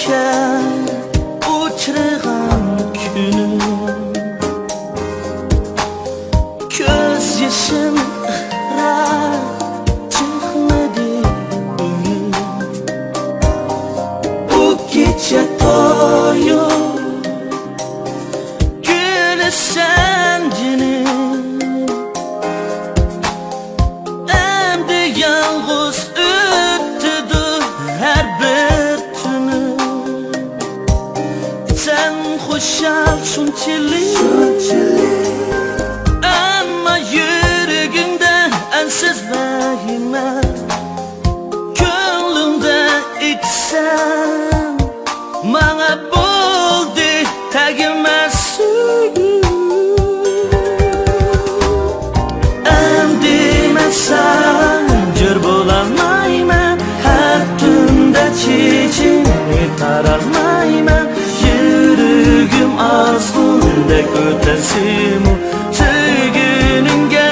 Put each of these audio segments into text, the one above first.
ekan o'chirgan kunim, ko'z yashim chiqmadi uning. Bu kecha to'yu gülesan jinim, endi yolg'iz o'tdi her bir tunim. Sen xo'shal shunchalik, ammo yuragimda ansiz vahima, ko'nglimda aytsam manga bo'ldi tagimas suygu. Endi men san jur bo'lolmayman, har tunda chechimni tarolmayman. Yuragim ozg'undek o'tasimu, sevginingga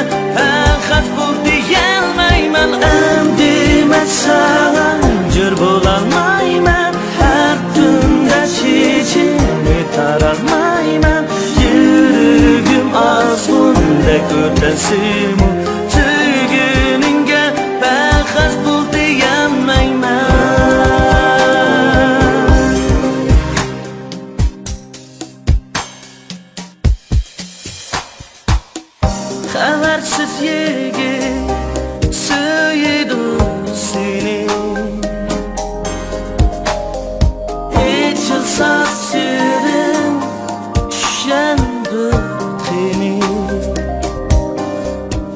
xavf bor deyolmayman. Endi men san jur bo'lolmayman, har tunda chechimni tarolmayman. Yuragim ozg'undek o'tasimu, sevginingga xavf bor deyolmayman. Habersiz yigit suydu seni, hiç saçların düşendi teni.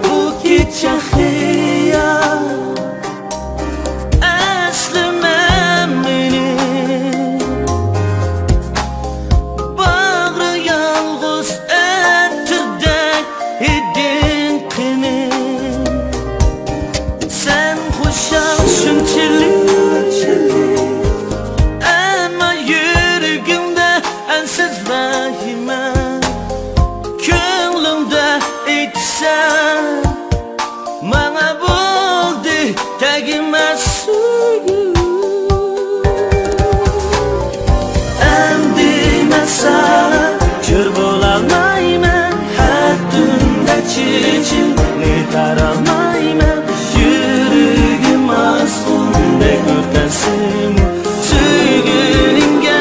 Bu gece hıyar eslemem beni, bağrı yalğız etirdek idin kini. Sen xo'shal shunchalik, ammo yuragimda ansiz vahima, ko'nglimda aytsam manga bo'ldi tagimas suygu. Endi men sana ko'r bo'lolmayman, har tunda chechimni tarolmayman. Yuragim ozg'undek o'tasimu, sevginingga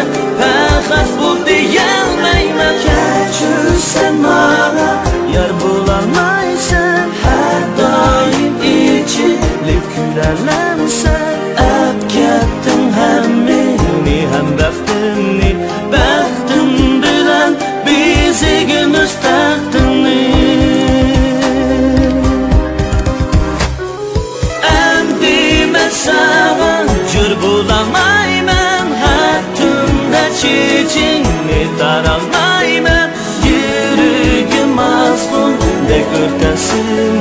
xavf bor deyolmayman. Kechir sen manga yor bo'lolmaysan, har doim ichilib kuylalamsan. Ap ketding ham meni ham baxtimni, baxtim bilan bezigimiz taxtimni. Endi men sana jur bo'lolmayman, har tunda chechingni tarolmayman. Yuragim ozg'undek o'tasimu,